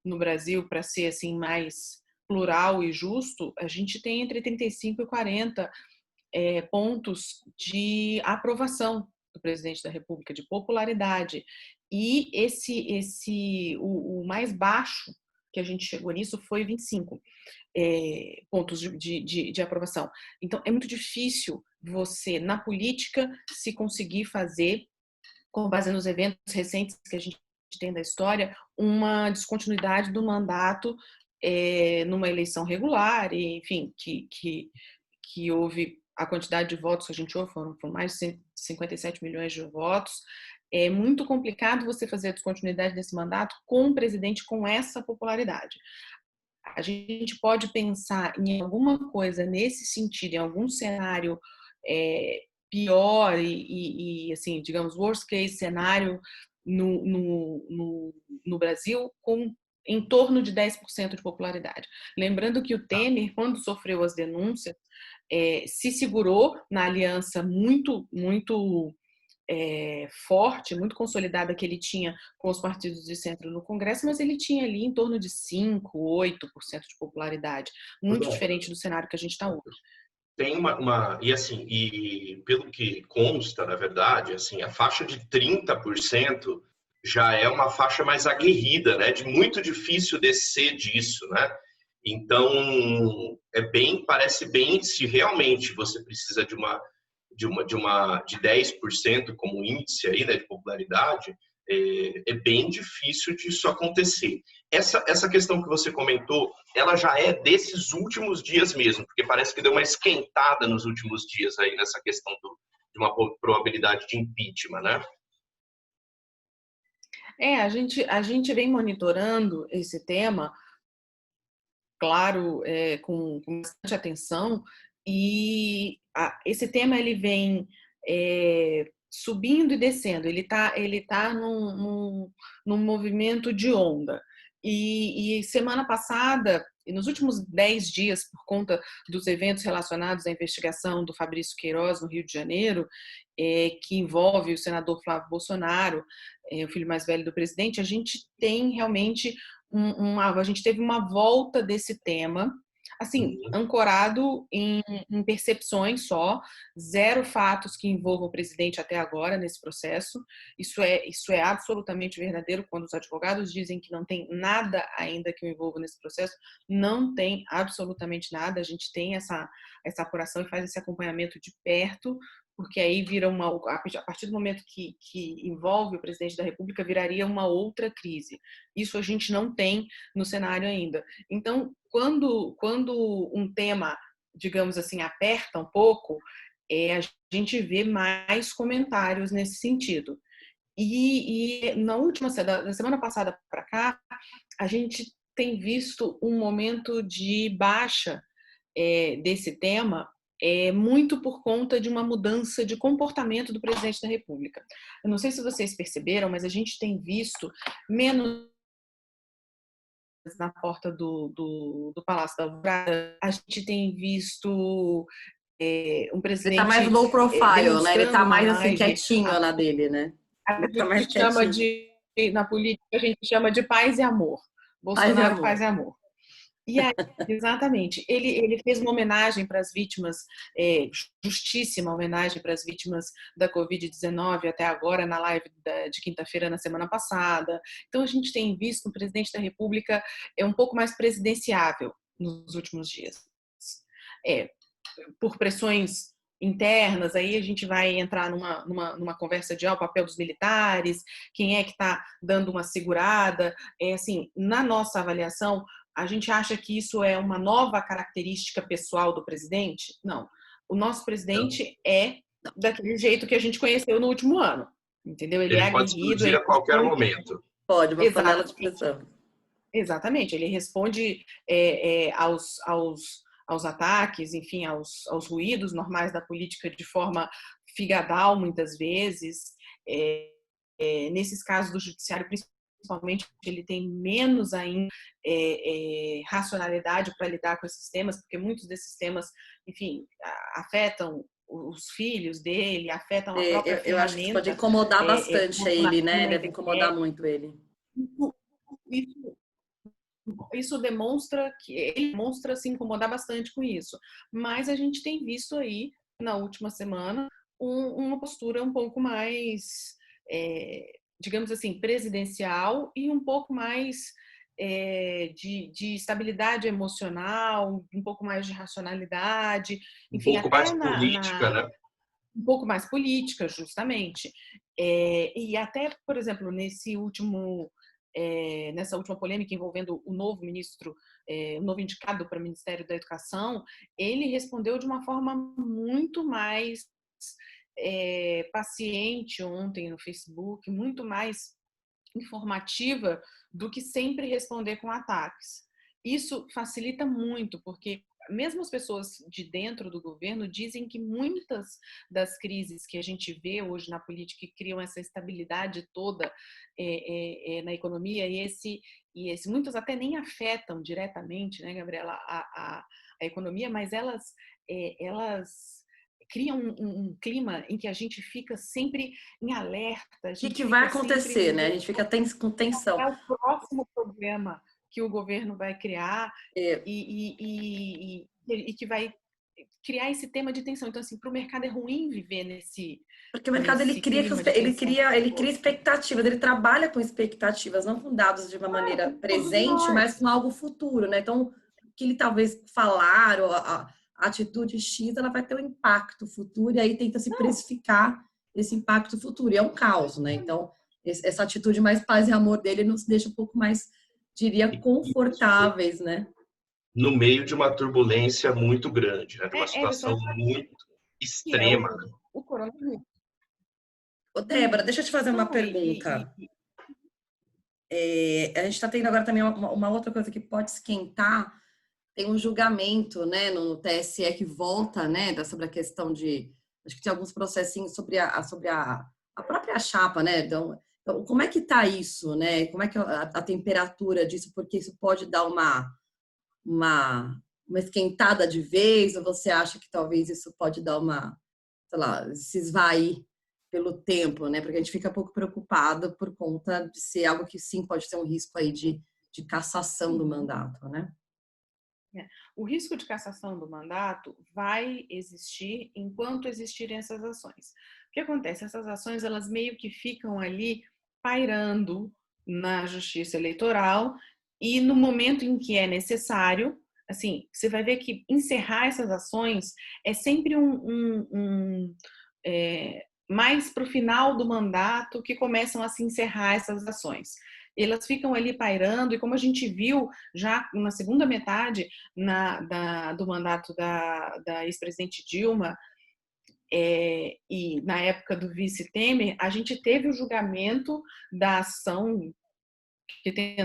no Brasil para ser assim mais plural e justo, a gente tem entre 35 e 40 pontos de aprovação do presidente da República, de popularidade. E o mais baixo que a gente chegou nisso foi 25 pontos de aprovação. Então, é muito difícil você, na política, se conseguir fazer, com base nos eventos recentes que a gente tem da história, uma descontinuidade do mandato numa eleição regular, e, enfim, que houve a quantidade de votos que a gente ouve, foram mais de 57 milhões de votos. É muito complicado você fazer a descontinuidade desse mandato com um presidente com essa popularidade. A gente pode pensar em alguma coisa nesse sentido, em algum cenário pior e assim, digamos, worst case cenário no Brasil, com em torno de 10% de popularidade. Lembrando que o Temer, quando sofreu as denúncias, se segurou na aliança muito forte, muito consolidada que ele tinha com os partidos de centro no Congresso, mas ele tinha ali em torno de 5%, 8% de popularidade, muito diferente do cenário que a gente está hoje. Tem e assim, e pelo que consta, na verdade, assim, a faixa de 30% já é uma faixa mais aguerrida, né? De muito difícil descer disso, né? Então, parece bem, se realmente você precisa de 10% como índice aí, né, de popularidade, é bem difícil disso acontecer. Essa questão que você comentou, ela já é desses últimos dias mesmo, porque parece que deu uma esquentada nos últimos dias aí nessa questão de uma probabilidade de impeachment, né? A gente vem monitorando esse tema, claro, com bastante atenção, e esse tema ele vem subindo e descendo, ele tá num movimento de onda. E semana passada, e nos últimos 10 dias, por conta dos eventos relacionados à investigação do Fabrício Queiroz no Rio de Janeiro, que envolve o senador Flávio Bolsonaro, o filho mais velho do presidente, a gente tem realmente a gente teve uma volta desse tema, assim, ancorado em percepções só, zero fatos que envolvam o presidente até agora nesse processo. Isso é absolutamente verdadeiro. Quando os advogados dizem que não tem nada ainda que o envolva nesse processo, não tem absolutamente nada. A gente tem essa apuração e faz esse acompanhamento de perto, porque aí vira a partir do momento que envolve o presidente da República, viraria uma outra crise. Isso a gente não tem no cenário ainda. Então, quando um tema, digamos assim, aperta um pouco, a gente vê mais comentários nesse sentido. E da semana passada para cá, a gente tem visto um momento de baixa desse tema, muito por conta de uma mudança de comportamento do presidente da República. Eu não sei se vocês perceberam, mas a gente tem visto menos na porta do Palácio da Alvorada. A gente tem visto um presidente... Ele tá mais low profile, né? Ele tá mais assim, quietinho na dele, né? Ele tá mais na política, a gente chama de paz e amor. Bolsonaro, paz e amor. E aí, exatamente, ele fez uma homenagem para as vítimas, justíssima homenagem para as vítimas da Covid-19 até agora, na live de quinta-feira, na semana passada. Então, a gente tem visto o presidente da República um pouco mais presidenciável nos últimos dias. Por pressões internas, aí a gente vai entrar numa conversa de o papel dos militares, quem é que está dando uma segurada. Assim, na nossa avaliação, a gente acha que isso é uma nova característica pessoal do presidente? Não. O nosso presidente é daquele jeito que a gente conheceu no último ano. Entendeu? Ele é pode aguerrido. a qualquer momento. Pode, uma panela de pressão. Exatamente. Ele responde aos ataques, enfim, aos ruídos normais da política de forma figadal, muitas vezes. Nesses casos do judiciário, principalmente, ele tem menos ainda racionalidade para lidar com esses temas, porque muitos desses temas, enfim, afetam os filhos dele, afetam a própria ferramenta. Eu acho que isso pode incomodar bastante ele, né? Deve incomodar muito ele. isso, isso demonstra que ele demonstra se incomodar bastante com isso. Mas a gente tem visto aí, na última semana, uma postura um pouco mais, digamos assim, presidencial e um pouco mais de estabilidade emocional, um pouco mais de racionalidade, Um enfim, pouco mais até política, né? um pouco mais política, justamente. E até, por exemplo, nessa última polêmica envolvendo o novo ministro, o novo indicado para o Ministério da Educação, ele respondeu de uma forma muito mais paciente ontem no Facebook, muito mais informativa do que sempre responder com ataques. Isso facilita muito, porque mesmo as pessoas de dentro do governo dizem que muitas das crises que a gente vê hoje na política que criam essa estabilidade toda na economia muitos até nem afetam diretamente, né, Gabriela, a economia, mas elas criam um clima em que a gente fica sempre em alerta, a O gente que vai fica sempre acontecer, né? A gente fica com tensão. é o próximo problema que o governo vai criar É, e que vai criar esse tema de tensão. Então, assim, para o mercado é ruim viver porque o mercado nesse clima de tensão. ele cria expectativas, ele trabalha com expectativas, não com dados de uma maneira Todos presente, nós. mas com algo futuro, né? Então, o que ele talvez falar, ou a atitude X, ela vai ter um impacto futuro, e aí tenta se precificar esse impacto futuro. E é um caos, né? Então, essa atitude mais paz e amor dele nos deixa um pouco mais, diria, Isso confortáveis, né? no meio de uma turbulência muito grande, né? De uma Só situação muito que é extrema, né? o coronavírus. Ô, Débora, deixa eu te fazer uma Não, pergunta. A gente está tendo agora também uma outra coisa que pode esquentar. Tem um julgamento, né, no TSE que volta, né, sobre a questão de, acho que tem alguns processinhos sobre a própria chapa, né? Então, como é que tá isso, né? Como é que a temperatura disso? Porque isso pode dar uma esquentada de vez, ou você acha que talvez isso pode dar sei lá, se esvair pelo tempo, né? Porque a gente fica um pouco preocupado por conta de ser algo que sim pode ter um risco aí de cassação do mandato, né? O risco de cassação do mandato vai existir enquanto existirem essas ações. O que acontece? Essas ações, elas meio que ficam ali pairando na justiça eleitoral e no momento em que é necessário, assim, você vai ver que encerrar essas ações é sempre mais para o final do mandato que começam a se encerrar essas ações. Elas ficam ali pairando, e como a gente viu já na segunda metade do mandato da ex-presidente Dilma, e na época do vice Temer, a gente teve o julgamento da ação que tem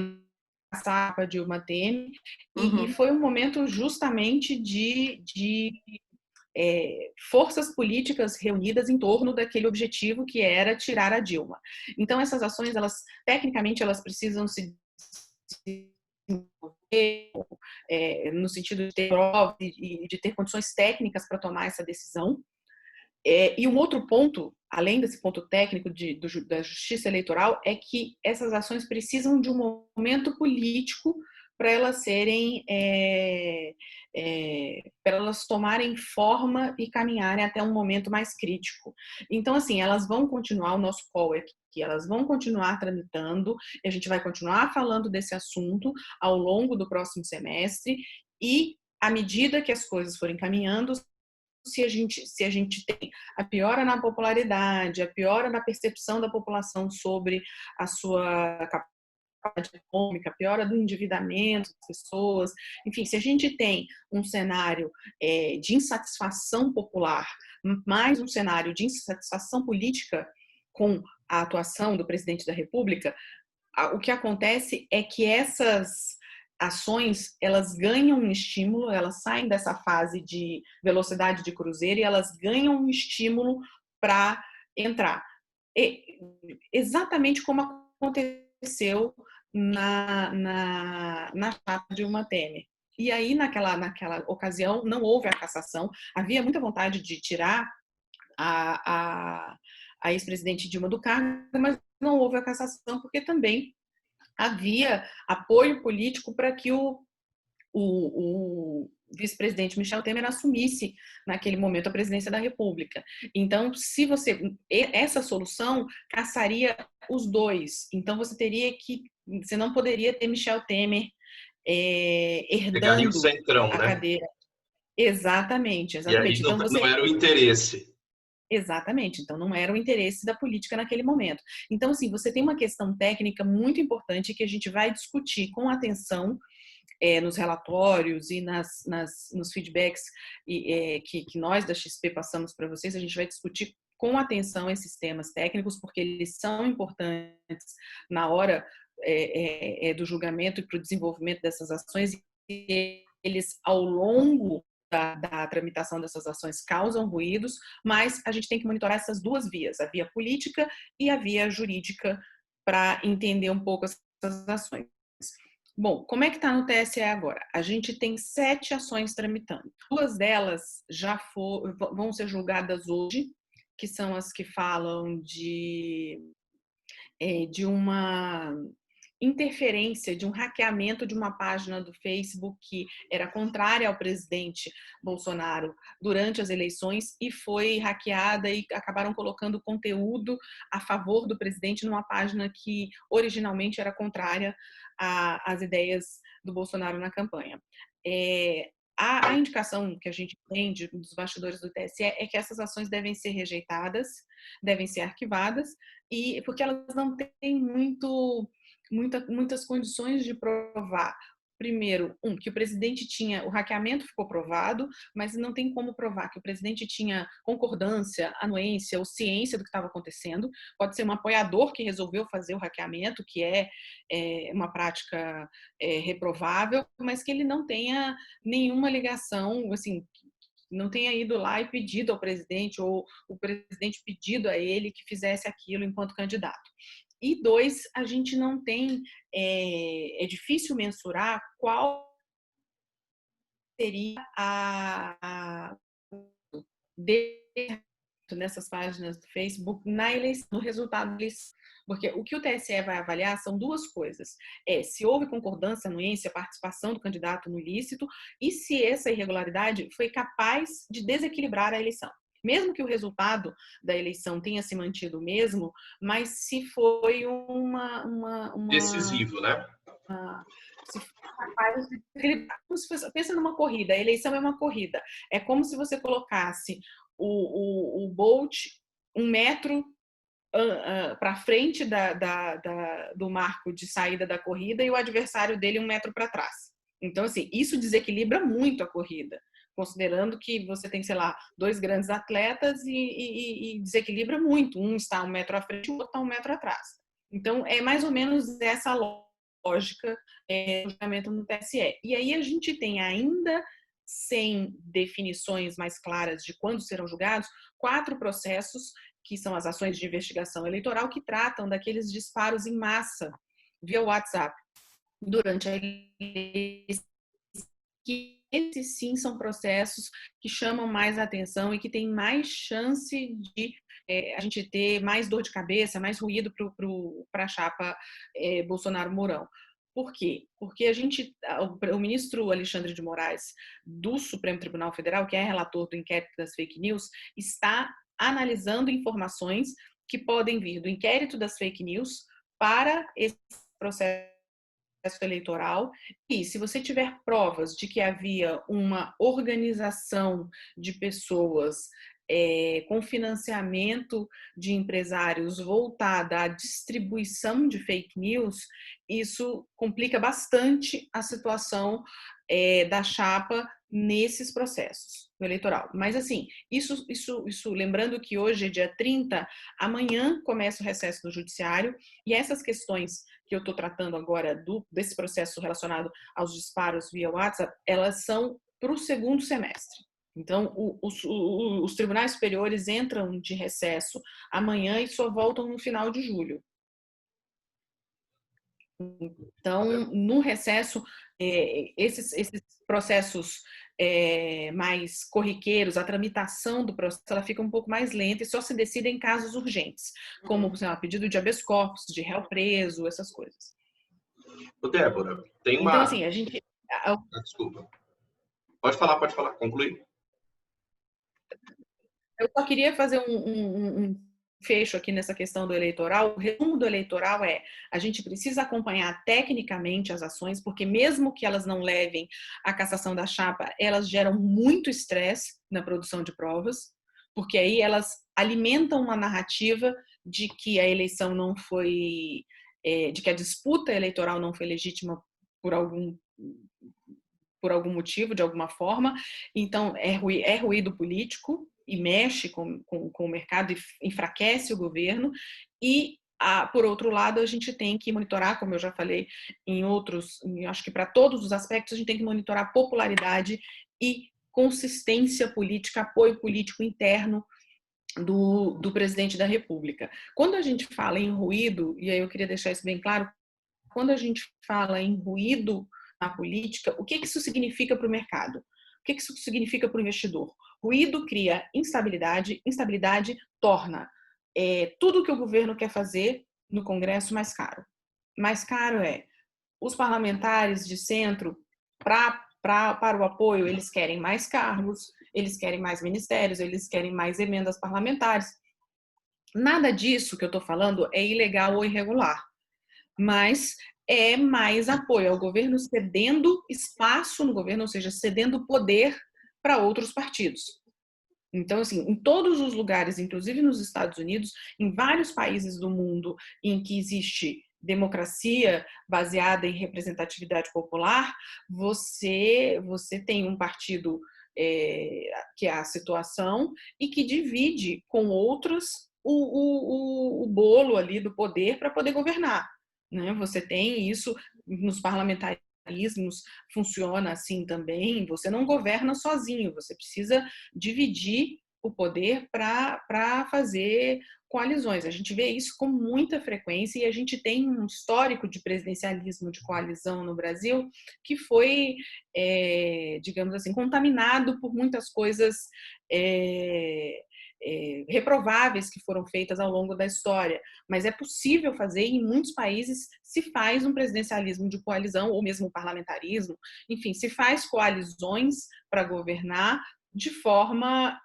passar para Dilma Temer, e foi um momento justamente de forças políticas reunidas em torno daquele objetivo que era tirar a Dilma. Então, essas ações, tecnicamente, elas precisam se no sentido de ter provas e de ter condições técnicas para tomar essa decisão. E um outro ponto, além desse ponto técnico da justiça eleitoral, é que essas ações precisam de um momento político para elas serem, para elas tomarem forma e caminharem até um momento mais crítico. Então, assim, elas vão continuar, o nosso call é que elas vão continuar tramitando, e a gente vai continuar falando desse assunto ao longo do próximo semestre, e à medida que as coisas forem caminhando, se a gente tem a piora na popularidade, a piora na percepção da população sobre a sua capacidade econômica, a piora do endividamento das pessoas, enfim, se a gente tem um cenário de insatisfação popular, mais um cenário de insatisfação política com a atuação do presidente da República, o que acontece é que essas ações, elas ganham um estímulo, elas saem dessa fase de velocidade de cruzeiro e elas ganham um estímulo para entrar. Exatamente como aconteceu na chapa de Dilma Temer. E aí, naquela ocasião, não houve a cassação, havia muita vontade de tirar a ex-presidente Dilma do cargo, mas não houve a cassação, porque também havia apoio político para que o vice-presidente Michel Temer assumisse naquele momento a presidência da República. Então, essa solução caçaria os dois. Então, você não poderia ter Michel Temer Pegaria o herdando centrão, a né? cadeira. Exatamente, E aí exatamente. Então, não era o interesse. Exatamente, então não era o interesse da política naquele momento. Então, assim, você tem uma questão técnica muito importante que a gente vai discutir com atenção nos relatórios e nos feedbacks que nós da XP passamos para vocês. A gente vai discutir com atenção esses temas técnicos, porque eles são importantes na hora do julgamento e para o desenvolvimento dessas ações, e eles, ao longo da tramitação dessas ações, causam ruídos, mas a gente tem que monitorar essas duas vias, a via política e a via jurídica, para entender um pouco essas ações. Bom, como é que está no TSE agora? A gente tem 7 ações tramitando. 2 delas vão ser julgadas hoje, que são as que falam de uma interferência, de um hackeamento de uma página do Facebook que era contrária ao presidente Bolsonaro durante as eleições e foi hackeada, e acabaram colocando conteúdo a favor do presidente numa página que originalmente era contrária às ideias do Bolsonaro na campanha. A indicação que a gente tem dos bastidores do TSE é que essas ações devem ser rejeitadas, devem ser arquivadas, porque elas não têm muitas condições de provar. Primeiro, que o presidente o hackeamento ficou provado, mas não tem como provar que o presidente tinha concordância, anuência ou ciência do que estava acontecendo. Pode ser um apoiador que resolveu fazer o hackeamento, que é uma prática reprovável, mas que ele não tenha nenhuma ligação, assim, não tenha ido lá e pedido ao presidente, ou o presidente pedido a ele que fizesse aquilo enquanto candidato. E 2, a gente não tem, é difícil mensurar qual seria nessas páginas do Facebook na eleição, no resultado da eleição. Porque o que o TSE vai avaliar são 2 coisas. Se houve concordância, anuência, participação do candidato no ilícito, e se essa irregularidade foi capaz de desequilibrar a eleição. Mesmo que o resultado da eleição tenha se mantido o mesmo, mas se foi Decisivo, né? se for capaz de equilibrar. Pensa numa corrida, a eleição é uma corrida. É como se você colocasse o Bolt 1 metro para frente do marco de saída da corrida e o adversário dele 1 metro para trás. Então, assim, isso desequilibra muito a corrida, considerando que você tem, sei lá, 2 grandes atletas e desequilibra muito. Um está 1 metro à frente e o outro está 1 metro atrás. Então, é mais ou menos essa lógica do julgamento no TSE. E aí a gente tem ainda, sem definições mais claras de quando serão julgados, 4 processos, que são as ações de investigação eleitoral, que tratam daqueles disparos em massa via WhatsApp durante a eleição. Que esses sim são processos que chamam mais atenção e que têm mais chance de a gente ter mais dor de cabeça, mais ruído para a chapa Bolsonaro-Mourão. Por quê? Porque o ministro Alexandre de Moraes, do Supremo Tribunal Federal, que é relator do inquérito das fake news, está analisando informações que podem vir do inquérito das fake news para esse processo eleitoral. E se você tiver provas de que havia uma organização de pessoas com financiamento de empresários voltada à distribuição de fake news, isso complica bastante a situação da chapa nesses processos eleitoral. Mas, assim, isso lembrando que hoje é dia 30, amanhã começa o recesso do judiciário, e essas questões que eu estou tratando agora desse processo relacionado aos disparos via WhatsApp, elas são para o segundo semestre. Então, os tribunais superiores entram de recesso amanhã e só voltam no final de julho. Então, no recesso, esses processos mais corriqueiros, a tramitação do processo, ela fica um pouco mais lenta e só se decide em casos urgentes, como, por exemplo, pedido de habeas corpus, de réu preso, essas coisas. Ô, Débora, tem Então, uma... assim, a gente... Desculpa. Pode falar, conclui. Eu só queria fazer um fecho aqui nessa questão do eleitoral. O resumo do eleitoral é: a gente precisa acompanhar tecnicamente as ações, porque mesmo que elas não levem à cassação da chapa, elas geram muito estresse na produção de provas, porque aí elas alimentam uma narrativa de que a eleição não foi, de que a disputa eleitoral não foi legítima por algum motivo, de alguma forma. Então, é ruído político e mexe com o mercado e enfraquece o governo. E, por outro lado, a gente tem que monitorar, como eu já falei acho que para todos os aspectos, a gente tem que monitorar a popularidade e consistência política, apoio político interno do presidente da República. Quando a gente fala em ruído, e aí eu queria deixar isso bem claro, quando a gente fala em ruído na política, o que isso significa para o mercado? O que isso significa para o investidor? Ruído cria instabilidade, instabilidade torna tudo que o governo quer fazer no Congresso mais caro. Mais caro os parlamentares de centro, para o apoio, eles querem mais cargos, eles querem mais ministérios, eles querem mais emendas parlamentares. Nada disso que eu estou falando é ilegal ou irregular, mas é mais apoio ao governo cedendo espaço no governo, ou seja, cedendo poder para outros partidos. Então, assim, em todos os lugares, inclusive nos Estados Unidos, em vários países do mundo em que existe democracia baseada em representatividade popular, você tem um partido que é a situação e que divide com outros o bolo ali do poder para poder governar, né? Você tem isso nos parlamentarismos, funciona assim também. Você não governa sozinho, você precisa dividir o poder para fazer coalizões. A gente vê isso com muita frequência e a gente tem um histórico de presidencialismo de coalizão no Brasil que foi, digamos assim, contaminado por muitas coisas reprováveis que foram feitas ao longo da história. Mas é possível fazer, e em muitos países se faz um presidencialismo de coalizão, ou mesmo um parlamentarismo, enfim, se faz coalizões para governar de forma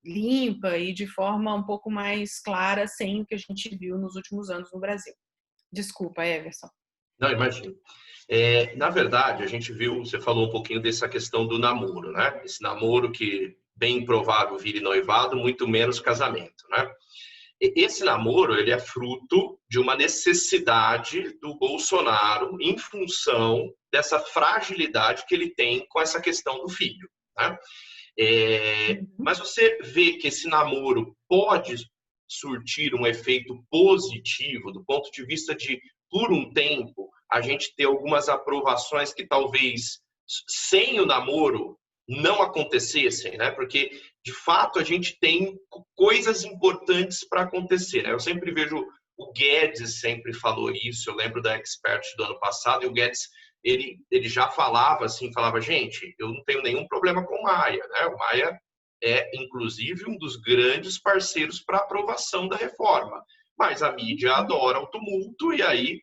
limpa e de forma um pouco mais clara, sem o que a gente viu nos últimos anos no Brasil. Desculpa, Everson. Não, imagino. Na verdade, a gente viu, você falou um pouquinho dessa questão do namoro, né? Esse namoro que bem provável vire noivado, muito menos casamento, né? Esse namoro, ele é fruto de uma necessidade do Bolsonaro em função dessa fragilidade que ele tem com essa questão do filho, né? Mas você vê que esse namoro pode surtir um efeito positivo do ponto de vista de, por um tempo, a gente ter algumas aprovações que talvez sem o namoro não acontecessem, né? Porque, de fato, a gente tem coisas importantes para acontecer, né? Eu sempre vejo, o Guedes sempre falou isso, eu lembro da Expert do ano passado, e o Guedes, ele já falava assim, gente, eu não tenho nenhum problema com o Maia, né? O Maia é, inclusive, um dos grandes parceiros para a aprovação da reforma. Mas a mídia adora o tumulto e aí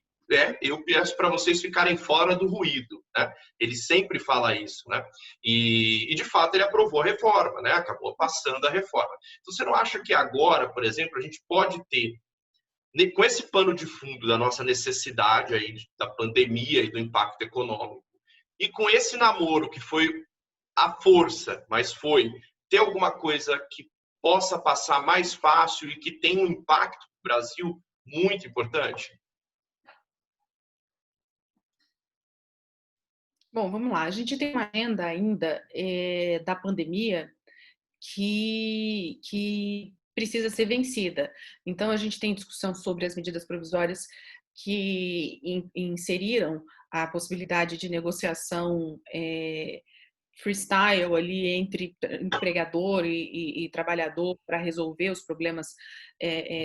eu peço para vocês ficarem fora do ruído, né? Ele sempre fala isso, né? E de fato ele aprovou a reforma, né? Acabou passando a reforma. Então, você não acha que agora, por exemplo, a gente pode ter, com esse pano de fundo da nossa necessidade aí da pandemia e do impacto econômico, e com esse namoro que foi à força, mas foi ter alguma coisa que possa passar mais fácil e que tenha um impacto no Brasil muito importante? Bom, vamos lá. A gente tem uma agenda ainda da pandemia que precisa ser vencida. Então, a gente tem discussão sobre as medidas provisórias que inseriram a possibilidade de negociação freestyle ali entre empregador e trabalhador para resolver os problemas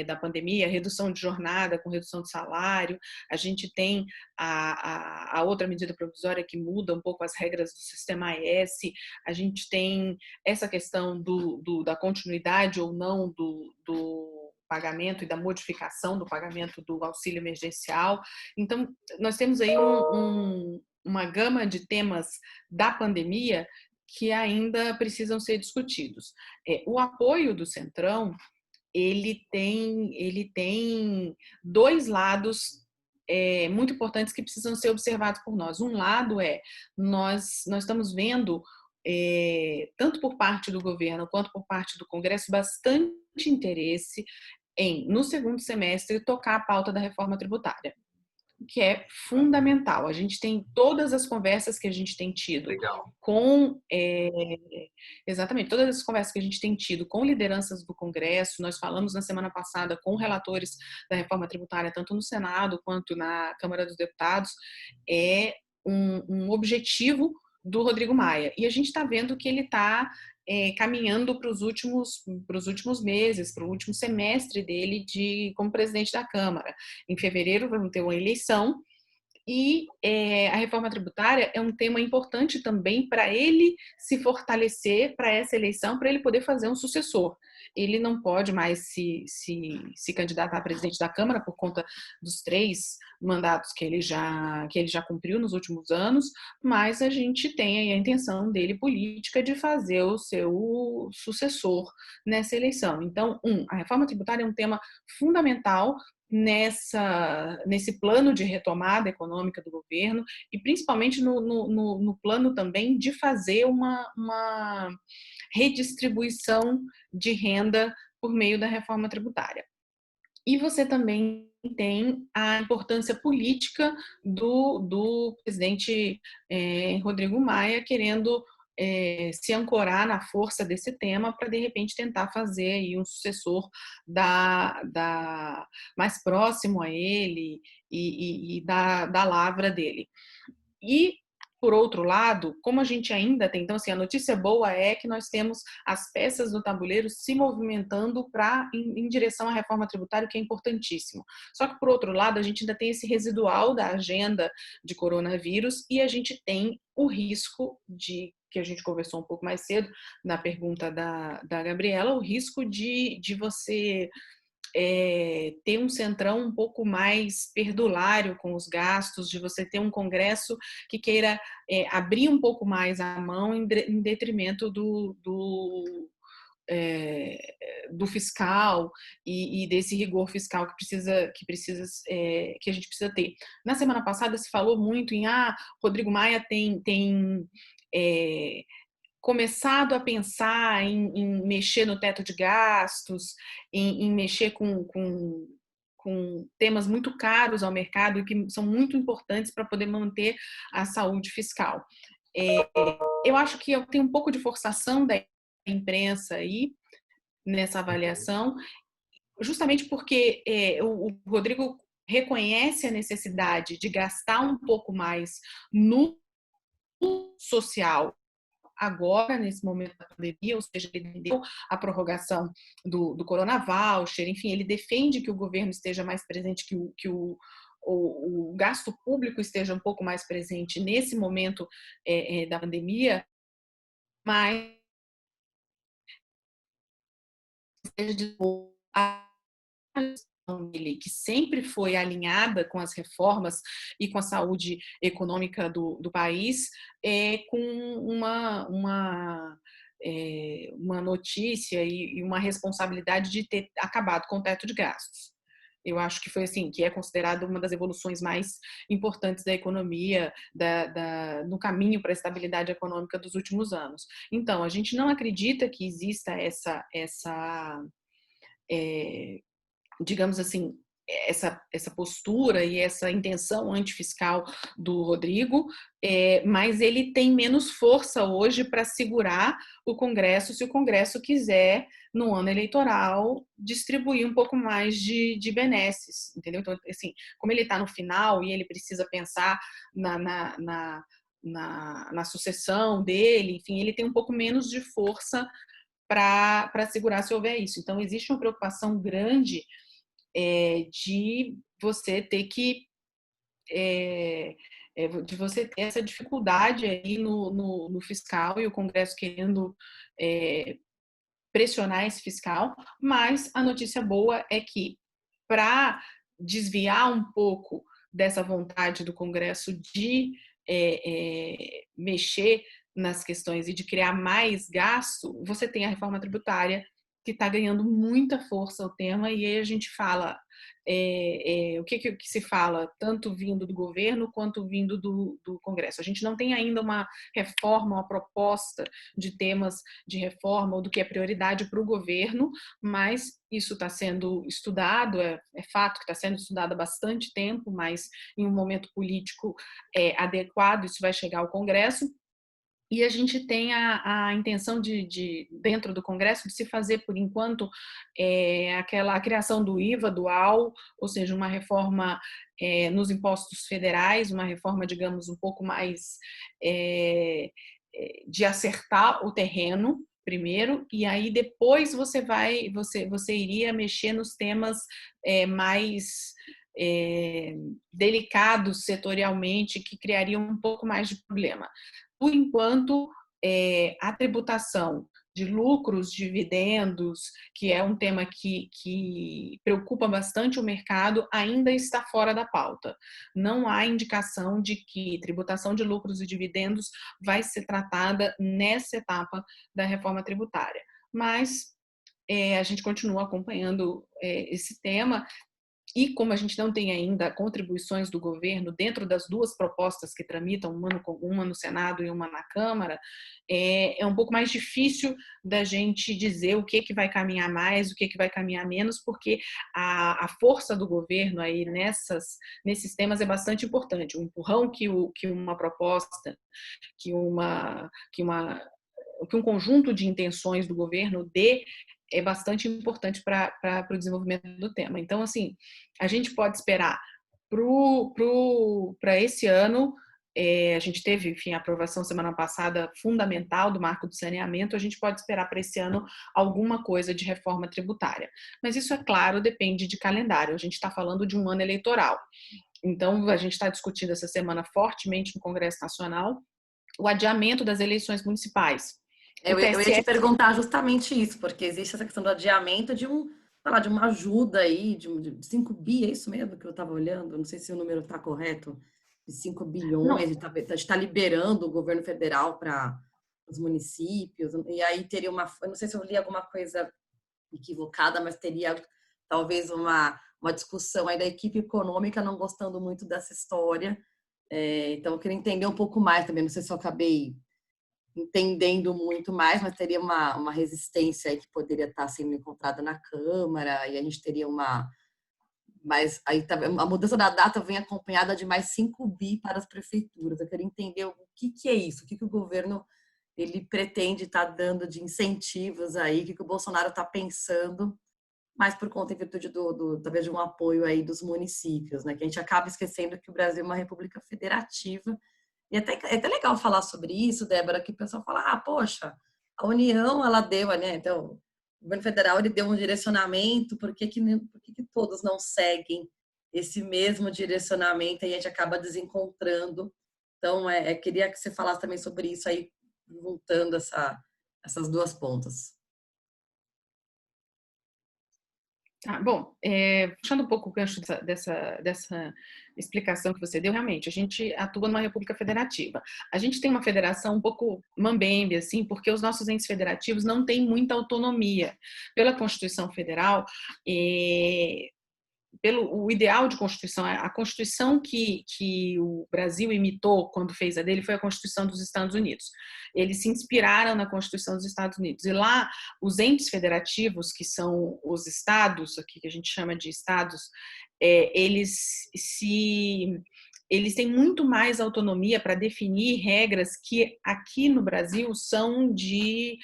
da pandemia, redução de jornada com redução de salário. A gente tem a outra medida provisória que muda um pouco as regras do sistema AES. A gente tem essa questão da continuidade ou não pagamento e da modificação do pagamento do auxílio emergencial. Então, nós temos aí uma gama de temas da pandemia que ainda precisam ser discutidos. O apoio do Centrão, ele tem dois lados muito importantes que precisam ser observados por nós. Um lado nós estamos vendo, tanto por parte do governo quanto por parte do Congresso, bastante interesse em, no segundo semestre, tocar a pauta da reforma tributária, que é fundamental. A gente tem todas as conversas que a gente tem tido Legal. com exatamente todas as conversas que a gente tem tido com lideranças do Congresso. Nós falamos na semana passada com relatores da reforma tributária, tanto no Senado quanto na Câmara dos Deputados. É um objetivo do Rodrigo Maia, e a gente está vendo que ele está caminhando para os últimos meses, para o último semestre dele como presidente da Câmara. Em fevereiro vamos ter uma eleição, e a reforma tributária é um tema importante também para ele se fortalecer para essa eleição, para ele poder fazer um sucessor. Ele não pode mais se candidatar a presidente da Câmara por conta dos 3 mandatos que ele já cumpriu nos últimos anos, mas a gente tem aí a intenção dele política de fazer o seu sucessor nessa eleição. Então, a reforma tributária é um tema fundamental nesse plano de retomada econômica do governo, e principalmente no plano também de fazer uma redistribuição de renda por meio da reforma tributária. E você também tem a importância política do presidente Rodrigo Maia querendo se ancorar na força desse tema para, de repente, tentar fazer aí um sucessor mais próximo a ele e da lavra dele. E, por outro lado, como a gente ainda tem, então, assim, a notícia boa é que nós temos as peças do tabuleiro se movimentando em direção à reforma tributária, que é importantíssimo. Só que, por outro lado, a gente ainda tem esse residual da agenda de coronavírus, e a gente tem o risco que a gente conversou um pouco mais cedo na pergunta da Gabriela, o risco de você ter um Centrão um pouco mais perdulário com os gastos, de você ter um Congresso que queira abrir um pouco mais a mão em detrimento do fiscal e desse rigor fiscal que a gente precisa ter. Na semana passada se falou muito em Rodrigo Maia tem começado a pensar em mexer no teto de gastos, em mexer com temas muito caros ao mercado e que são muito importantes para poder manter a saúde fiscal. Eu acho que tem um pouco de forçação da imprensa aí nessa avaliação, justamente porque o Rodrigo reconhece a necessidade de gastar um pouco mais no social agora, nesse momento da pandemia, ou seja, ele deu a prorrogação do Corona Voucher, enfim, ele defende que o governo esteja mais presente, que o gasto público esteja um pouco mais presente nesse momento da pandemia, mas dele, que sempre foi alinhada com as reformas e com a saúde econômica do país, com uma notícia e uma responsabilidade de ter acabado com o teto de gastos. Eu acho que foi assim, que é considerado uma das evoluções mais importantes da economia, no caminho para a estabilidade econômica dos últimos anos. Então, a gente não acredita que exista digamos assim, essa postura e essa intenção antifiscal do Rodrigo, mas ele tem menos força hoje para segurar o Congresso, se o Congresso quiser, no ano eleitoral, distribuir um pouco mais de benesses, entendeu? Então, assim, como ele está no final e ele precisa pensar na sucessão dele, enfim, ele tem um pouco menos de força para segurar se houver isso. Então, existe uma preocupação grande de você ter que de você ter essa dificuldade aí no fiscal, e o Congresso querendo pressionar esse fiscal, mas a notícia boa é que, para desviar um pouco dessa vontade do Congresso de mexer nas questões e de criar mais gasto, você tem a reforma tributária, que está ganhando muita força o tema, e aí a gente fala o que se fala, tanto vindo do governo quanto vindo do Congresso. A gente não tem ainda uma reforma, uma proposta de temas de reforma ou do que é prioridade para o governo, mas isso está sendo estudado, é fato que está sendo estudado há bastante tempo, mas em um momento político adequado, isso vai chegar ao Congresso. E a gente tem a intenção dentro do Congresso, de se fazer, por enquanto, a criação do IVA dual, ou seja, uma reforma nos impostos federais, uma reforma, digamos, um pouco mais de acertar o terreno primeiro, e aí depois você iria mexer nos temas mais delicados setorialmente, que criariam um pouco mais de problema. Por enquanto, a tributação de lucros, dividendos, que é um tema que preocupa bastante o mercado, ainda está fora da pauta. Não há indicação de que tributação de lucros e dividendos vai ser tratada nessa etapa da reforma tributária. Mas a gente continua acompanhando esse tema. E como a gente não tem ainda contribuições do governo dentro das duas propostas que tramitam, uma no Senado e uma na Câmara, é um pouco mais difícil da gente dizer o que vai caminhar mais, o que vai caminhar menos, porque a força do governo aí nesses temas é bastante importante. O empurrão que uma proposta, que um conjunto de intenções do governo dê, é bastante importante para o desenvolvimento do tema. Então, assim, a gente pode esperar para esse ano. A gente teve, enfim, a aprovação semana passada fundamental do marco do saneamento. A gente pode esperar para esse ano alguma coisa de reforma tributária. Mas isso, é claro, depende de calendário. A gente está falando de um ano eleitoral. Então, a gente está discutindo essa semana fortemente no Congresso Nacional o adiamento das eleições municipais. Eu ia te perguntar justamente isso, porque existe essa questão do adiamento de uma ajuda aí, de 5 bi, é isso mesmo que eu estava olhando? Não sei se o número está correto, de 5 bilhões, de estar liberando o governo federal para os municípios, e aí teria eu não sei se eu li alguma coisa equivocada, mas teria talvez uma discussão aí da equipe econômica não gostando muito dessa história. Então eu queria entender um pouco mais também, não sei se eu acabei entendendo muito mais, mas teria uma resistência aí que poderia estar sendo encontrada na Câmara, e a gente teria mas aí a mudança da data vem acompanhada de mais 5 bi para as prefeituras. Eu queria entender o que é isso, o que o governo ele pretende estar dando de incentivos aí, o que o Bolsonaro está pensando, mas por conta, em virtude talvez de um apoio aí dos municípios, né? Que a gente acaba esquecendo que o Brasil é uma república federativa. E é até legal falar sobre isso, Débora, que o pessoal fala, poxa, a União, ela deu, né? Então, o governo federal, ele deu um direcionamento, por que todos não seguem esse mesmo direcionamento e a gente acaba desencontrando? Então, queria que você falasse também sobre isso aí, juntando essas duas pontas. Bom, puxando um pouco o gancho dessa explicação que você deu, realmente, a gente atua numa república federativa. A gente tem uma federação um pouco mambembe, assim, porque os nossos entes federativos não têm muita autonomia. Pela Constituição Federal, o ideal de Constituição, a Constituição que o Brasil imitou quando fez a dele foi a Constituição dos Estados Unidos. Eles se inspiraram na Constituição dos Estados Unidos. E lá, os entes federativos, que são os estados, aqui que a gente chama de estados, eles têm muito mais autonomia para definir regras que aqui no Brasil são de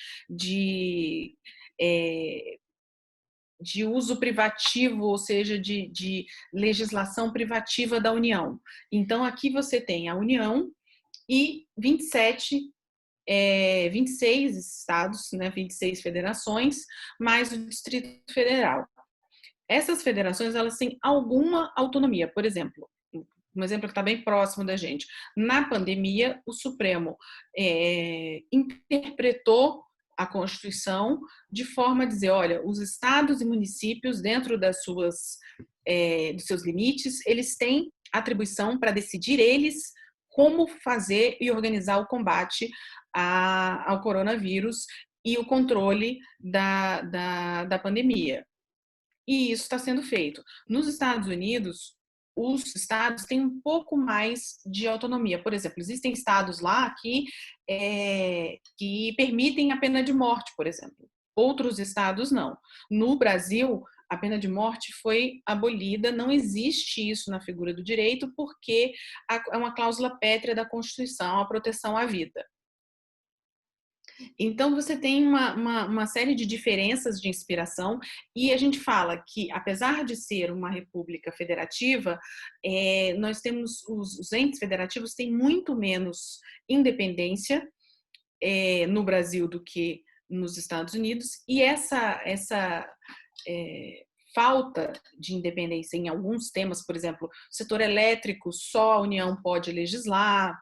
uso privativo, ou seja, de legislação privativa da União. Então, aqui você tem a União e 26 estados, né, 26 federações, mais o Distrito Federal. Essas federações, elas têm alguma autonomia. Por exemplo, um exemplo que está bem próximo da gente. Na pandemia, o Supremo interpretou a Constituição de forma a dizer, olha, os estados e municípios, dentro dos seus limites, eles têm atribuição para decidir eles como fazer e organizar o combate ao coronavírus e o controle da pandemia. E isso está sendo feito. Nos Estados Unidos, os estados têm um pouco mais de autonomia. Por exemplo, existem estados lá que permitem a pena de morte, por exemplo. Outros estados não. No Brasil, a pena de morte foi abolida, não existe isso na figura do direito, porque é uma cláusula pétrea da Constituição, a proteção à vida. Então, você tem uma série de diferenças de inspiração e a gente fala que, apesar de ser uma república federativa, nós temos, os entes federativos têm muito menos independência no Brasil do que nos Estados Unidos, e essa falta de independência em alguns temas, por exemplo, setor elétrico, só a União pode legislar,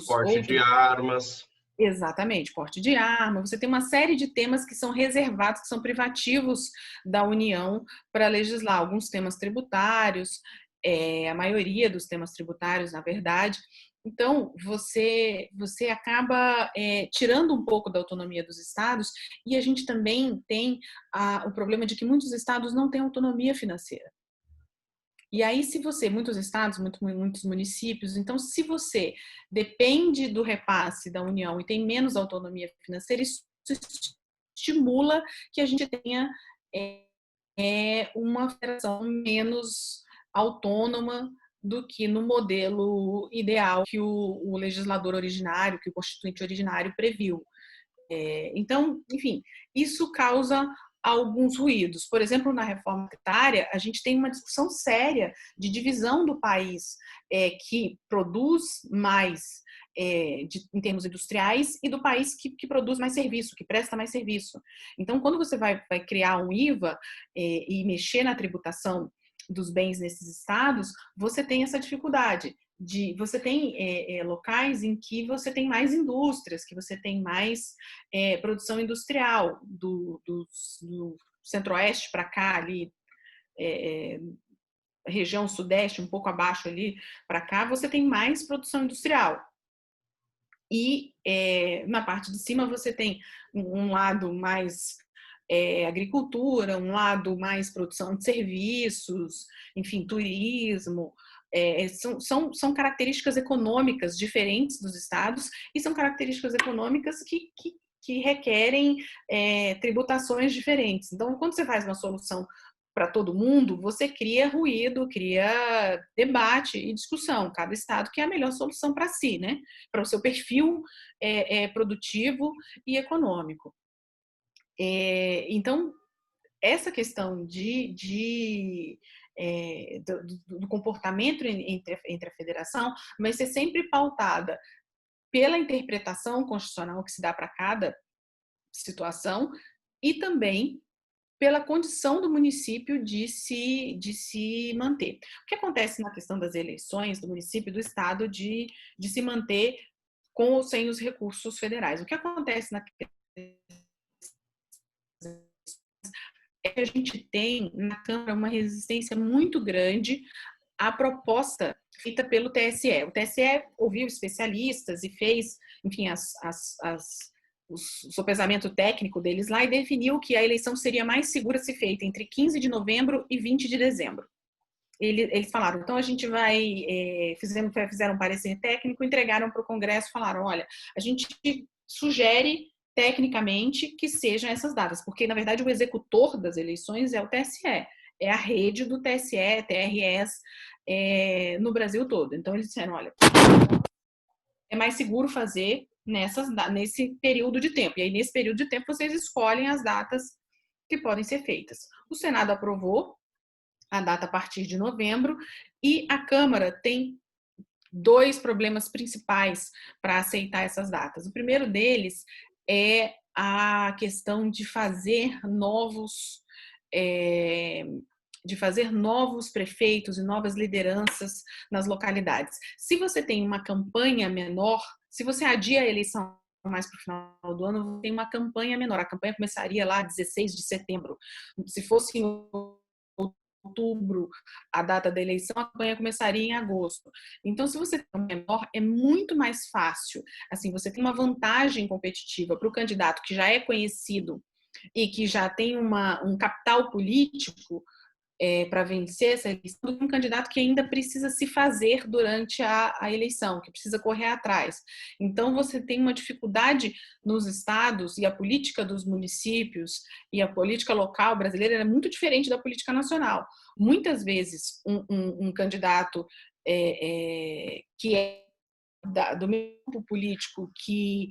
porte de armas. Exatamente, porte de arma. Você tem uma série de temas que são reservados, que são privativos da União para legislar. Alguns temas tributários, a maioria dos temas tributários, na verdade. Então, você acaba tirando um pouco da autonomia dos estados, e a gente também tem o problema de que muitos estados não têm autonomia financeira. E aí, muitos estados, muitos municípios, então, se você depende do repasse da União e tem menos autonomia financeira, isso estimula que a gente tenha uma federação menos autônoma do que no modelo ideal que o legislador originário, que o constituinte originário previu. Então, enfim, isso causa alguns ruídos. Por exemplo, na reforma tributária, a gente tem uma discussão séria de divisão do país que produz mais em termos industriais e do país que produz mais serviço, que presta mais serviço. Então, quando você vai criar um IVA e mexer na tributação dos bens nesses estados, você tem essa dificuldade. Você tem locais em que você tem mais indústrias, que você tem mais produção industrial, do centro-oeste para cá, ali, região sudeste, um pouco abaixo ali para cá, você tem mais produção industrial. E na parte de cima você tem um lado mais agricultura, um lado mais produção de serviços, enfim, turismo. São características econômicas diferentes dos estados e são características econômicas que requerem tributações diferentes. Então, quando você faz uma solução para todo mundo, você cria ruído, cria debate e discussão. Cada estado quer a melhor solução para si, né? Para o seu perfil produtivo e econômico. Então, essa questão do comportamento entre a federação vai ser sempre pautada pela interpretação constitucional que se dá para cada situação e também pela condição do município de se manter. O que acontece na questão das eleições do município e do estado de se manter com ou sem os recursos federais? O que acontece na é que a gente tem na Câmara uma resistência muito grande à proposta feita pelo TSE. O TSE ouviu especialistas e fez, enfim, o sopesamento técnico deles lá e definiu que a eleição seria mais segura se feita entre 15 de novembro e 20 de dezembro. Eles falaram, então a gente fizeram um parecer técnico, entregaram para o Congresso, falaram, olha, a gente sugere tecnicamente que sejam essas datas, porque na verdade o executor das eleições é o TSE, é a rede do TSE, TRS, no Brasil todo. Então eles disseram, olha, é mais seguro fazer nesse período de tempo. E aí nesse período de tempo vocês escolhem as datas que podem ser feitas. O Senado aprovou a data a partir de novembro e a Câmara tem 2 problemas principais para aceitar essas datas. O primeiro deles é a questão de fazer novos prefeitos e novas lideranças nas localidades. Se você tem uma campanha menor, se você adia a eleição mais para o final do ano, tem uma campanha menor. A campanha começaria lá 16 de setembro. Se fosse em outubro a data da eleição, a campanha começaria em agosto. Então, se você tem um menor, é muito mais fácil. Assim, você tem uma vantagem competitiva para o candidato que já é conhecido e que já tem um capital político para vencer essa eleição, do que um candidato que ainda precisa se fazer durante a eleição, que precisa correr atrás. Então, você tem uma dificuldade nos estados, e a política dos municípios e a política local brasileira é muito diferente da política nacional. Muitas vezes, um candidato que é do meio político que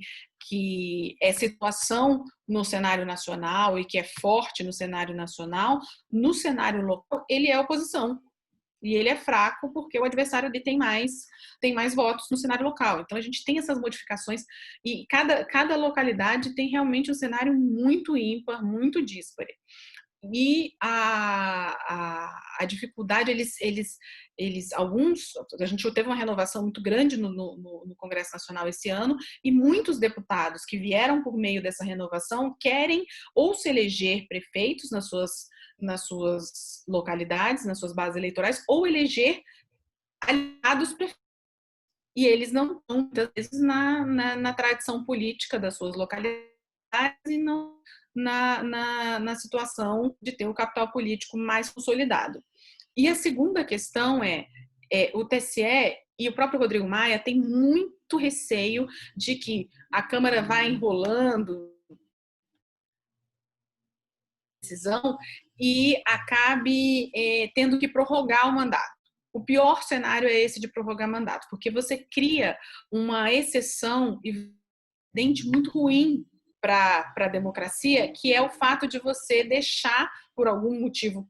é situação no cenário nacional e que é forte no cenário nacional, no cenário local, ele é oposição. E ele é fraco porque o adversário dele tem mais votos no cenário local. Então, a gente tem essas modificações e cada localidade tem realmente um cenário muito ímpar, muito díspare. E a dificuldade, alguns, a gente teve uma renovação muito grande no Congresso Nacional esse ano, e muitos deputados que vieram por meio dessa renovação querem ou se eleger prefeitos nas suas localidades, nas suas bases eleitorais, ou eleger aliados prefeitos. E eles não estão, muitas vezes, na tradição política das suas localidades e não na situação de ter um capital político mais consolidado. E a segunda questão é o TSE e o próprio Rodrigo Maia têm muito receio de que a Câmara vai enrolando decisão e acabe tendo que prorrogar o mandato. O pior cenário é esse de prorrogar mandato, porque você cria uma exceção evidente muito ruim para a democracia, que é o fato de você deixar, por algum motivo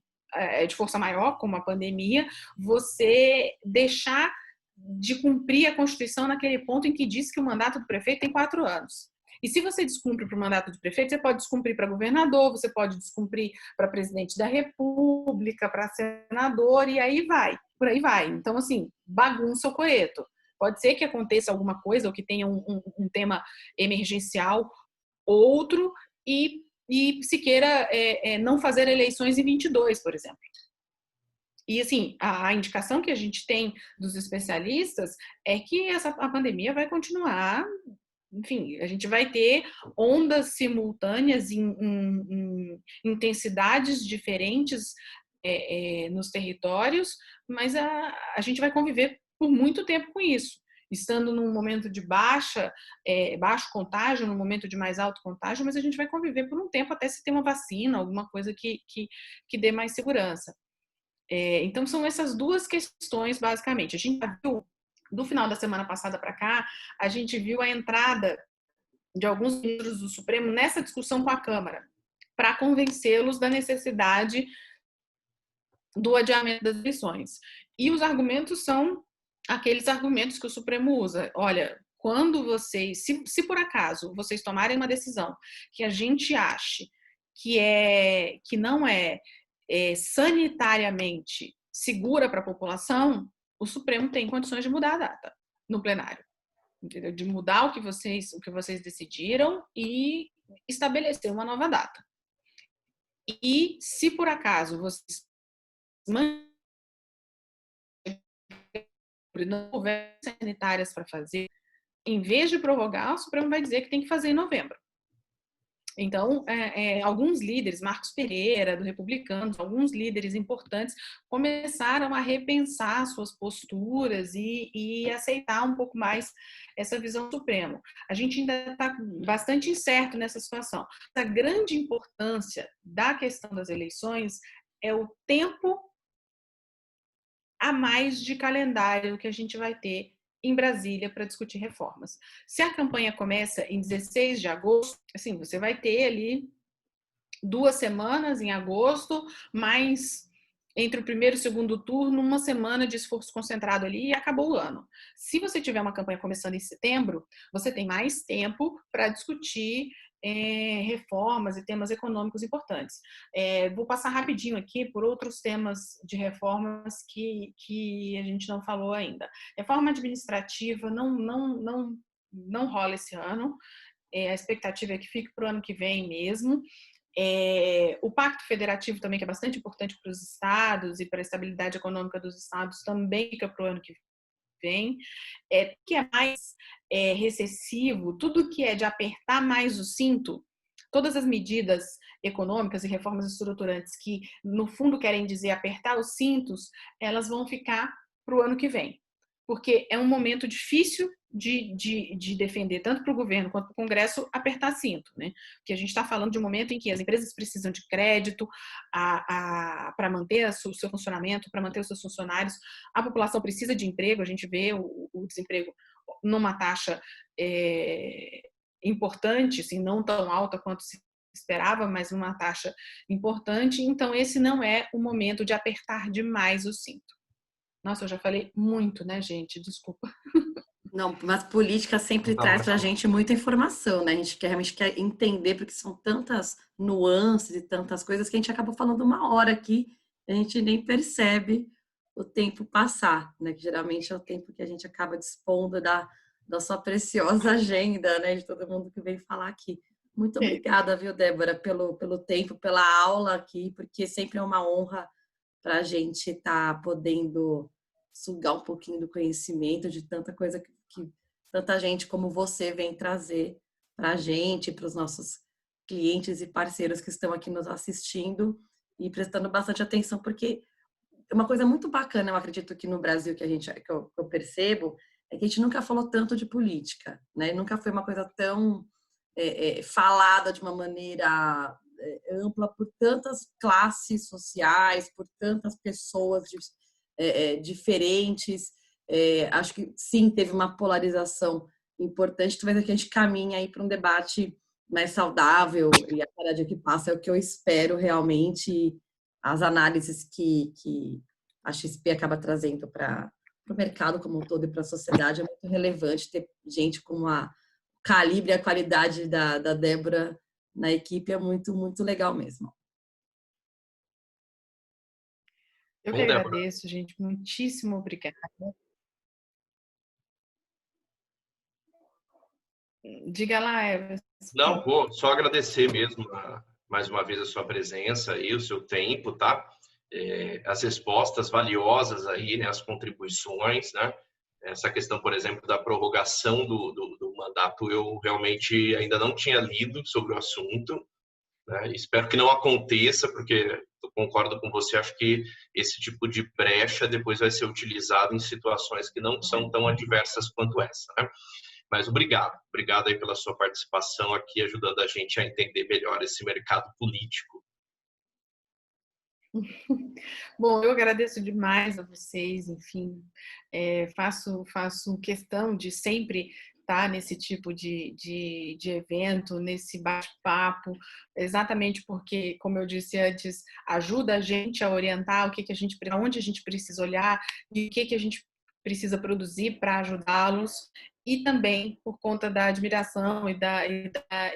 de força maior, como a pandemia, você deixar de cumprir a Constituição naquele ponto em que diz que o mandato do prefeito tem 4 anos. E se você descumpre para o mandato do prefeito, você pode descumprir para governador, você pode descumprir para presidente da República, para senador, e aí vai, por aí vai. Então, assim, bagunça o coreto. Pode ser que aconteça alguma coisa ou que tenha um tema emergencial outro e se queira não fazer eleições em 22, por exemplo. E, assim, a indicação que a gente tem dos especialistas é que a pandemia vai continuar. Enfim, a gente vai ter ondas simultâneas em intensidades diferentes nos territórios, mas a gente vai conviver por muito tempo com isso. Estando num momento de baixo contágio, num momento de mais alto contágio, mas a gente vai conviver por um tempo até se ter uma vacina, alguma coisa que dê mais segurança. Então, são essas duas questões, basicamente. A gente viu, do final da semana passada para cá, a gente viu a entrada de alguns ministros do Supremo nessa discussão com a Câmara, para convencê-los da necessidade do adiamento das eleições. E os argumentos são aqueles argumentos que o Supremo usa. Olha, quando vocês, se por acaso vocês tomarem uma decisão que a gente ache que não é sanitariamente segura para a população, o Supremo tem condições de mudar a data no plenário, entendeu? De mudar o que vocês decidiram e estabelecer uma nova data. E se por acaso vocês não houver sanitárias para fazer, em vez de prorrogar, o Supremo vai dizer que tem que fazer em novembro. Então, alguns líderes, Marcos Pereira, do Republicanos, alguns líderes importantes começaram a repensar suas posturas e aceitar um pouco mais essa visão do Supremo. A gente ainda está bastante incerto nessa situação. A grande importância da questão das eleições é o tempo a mais de calendário que a gente vai ter em Brasília para discutir reformas. Se a campanha começa em 16 de agosto, assim, você vai ter ali 2 semanas em agosto, mais entre o primeiro e o segundo turno, 1 semana de esforço concentrado ali e acabou o ano. Se você tiver uma campanha começando em setembro, você tem mais tempo para discutir reformas e temas econômicos importantes. Vou passar rapidinho aqui por outros temas de reformas que a gente não falou ainda. Reforma administrativa não rola esse ano. a expectativa é que fique para o ano que vem mesmo. O Pacto Federativo também, que é bastante importante para os estados e para a estabilidade econômica dos estados, também fica para o ano que vem. Que é mais recessivo, tudo que é de apertar mais o cinto, todas as medidas econômicas e reformas estruturantes que, no fundo, querem dizer apertar os cintos, elas vão ficar para o ano que vem. Porque é um momento difícil de defender, tanto para o governo quanto para o Congresso, apertar cinto, né? Porque a gente está falando de um momento em que as empresas precisam de crédito para manter o seu funcionamento, para manter os seus funcionários, a população precisa de emprego, a gente vê o desemprego numa taxa importante, assim, não tão alta quanto se esperava, mas uma taxa importante. Então, esse não é o momento de apertar demais o cinto. Nossa, eu já falei muito, né, gente? Desculpa. Não, mas política sempre traz para a gente muita informação, né? A gente realmente quer entender, porque são tantas nuances e tantas coisas que a gente acaba falando uma hora aqui, a gente nem percebe o tempo passar, né? Que geralmente é o tempo que a gente acaba dispondo da sua preciosa agenda, né? De todo mundo que veio falar aqui. Muito obrigada, viu, Débora, pelo tempo, pela aula aqui, porque sempre é uma honra para a gente estar podendo sugar um pouquinho do conhecimento de tanta coisa que tanta gente como você vem trazer para a gente, para os nossos clientes e parceiros que estão aqui nos assistindo e prestando bastante atenção, porque uma coisa muito bacana, eu acredito que no Brasil que eu percebo, é que a gente nunca falou tanto de política, né? Nunca foi uma coisa tão falada de uma maneira ampla por tantas classes sociais, por tantas pessoas diferentes. Acho que sim, teve uma polarização importante, talvez aqui a gente caminha aí para um debate mais saudável e a cada dia que passa é o que eu espero realmente, as análises que a XP acaba trazendo para o mercado como um todo e para a sociedade é muito relevante ter gente com a calibre e a qualidade da Débora na equipe é muito, muito legal mesmo. Eu que agradeço, gente. Muitíssimo obrigada. Diga lá, Everson. Não, vou só agradecer mesmo mais uma vez a sua presença e o seu tempo, tá? As respostas valiosas aí, né? As contribuições, né? Essa questão, por exemplo, da prorrogação do mandato, eu realmente ainda não tinha lido sobre o assunto, né? Espero que não aconteça, porque eu concordo com você, acho que esse tipo de brecha depois vai ser utilizado em situações que não são tão adversas quanto essa, né? Mas obrigado aí pela sua participação aqui, ajudando a gente a entender melhor esse mercado político. Bom, eu agradeço demais a vocês, enfim, faço questão de sempre estar nesse tipo de evento, nesse bate-papo, exatamente porque, como eu disse antes, ajuda a gente a orientar onde a gente precisa olhar e o que a gente precisa produzir para ajudá-los, e também por conta da admiração e da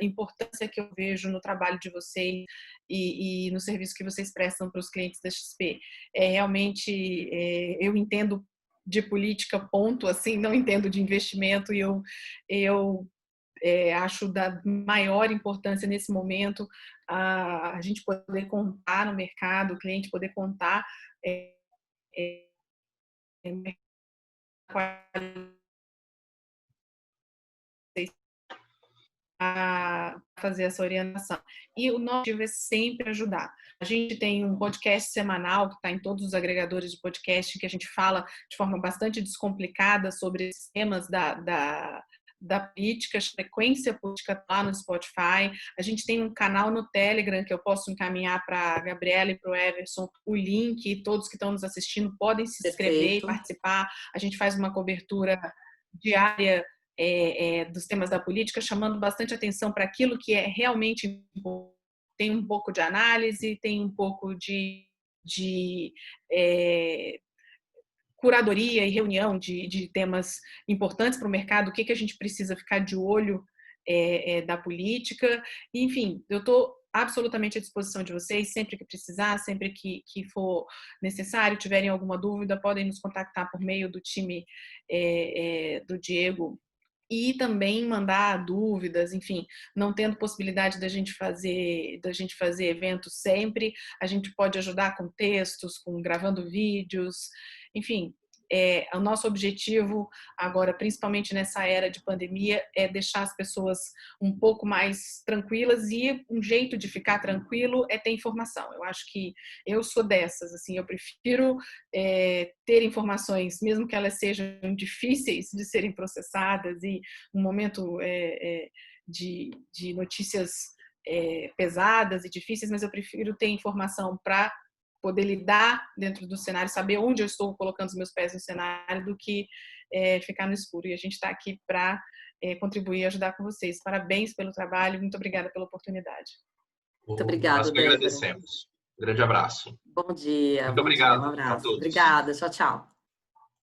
importância que eu vejo no trabalho de vocês e no serviço que vocês prestam para os clientes da XP. Realmente, eu entendo de política, ponto, assim, não entendo de investimento, e eu acho da maior importância nesse momento a gente poder contar no mercado, o cliente poder contar a fazer essa orientação. E o nosso objetivo é sempre ajudar. A gente tem um podcast semanal que está em todos os agregadores de podcast, que a gente fala de forma bastante descomplicada sobre esses temas da política, frequência política lá no Spotify. A gente tem um canal no Telegram que eu posso encaminhar para a Gabriela e para o Everson o link, e todos que estão nos assistindo podem se inscrever e participar. A gente faz uma cobertura diária dos temas da política, chamando bastante atenção para aquilo que é realmente tem um pouco de análise, tem um pouco de curadoria e reunião de temas importantes para o mercado, o que a gente precisa ficar de olho da política. Enfim, eu estou absolutamente à disposição de vocês, sempre que precisar, sempre que for necessário, tiverem alguma dúvida, podem nos contactar por meio do time do Diego e também mandar dúvidas, enfim, não tendo possibilidade da gente fazer eventos sempre, a gente pode ajudar com textos, com gravando vídeos, enfim. O nosso objetivo agora, principalmente nessa era de pandemia, é deixar as pessoas um pouco mais tranquilas, e um jeito de ficar tranquilo é ter informação. Eu acho que eu sou dessas, assim, eu prefiro ter informações, mesmo que elas sejam difíceis de serem processadas, e um momento de notícias pesadas e difíceis, mas eu prefiro ter informação para poder lidar dentro do cenário, saber onde eu estou colocando os meus pés no cenário, do que ficar no escuro. E a gente está aqui para contribuir e ajudar com vocês. Parabéns pelo trabalho, muito obrigada pela oportunidade. Muito obrigada, nós que Débora. agradecemos. Grande abraço. Bom dia. Muito Bom obrigado dia, um a abraço. todos. Obrigada. Tchau, tchau.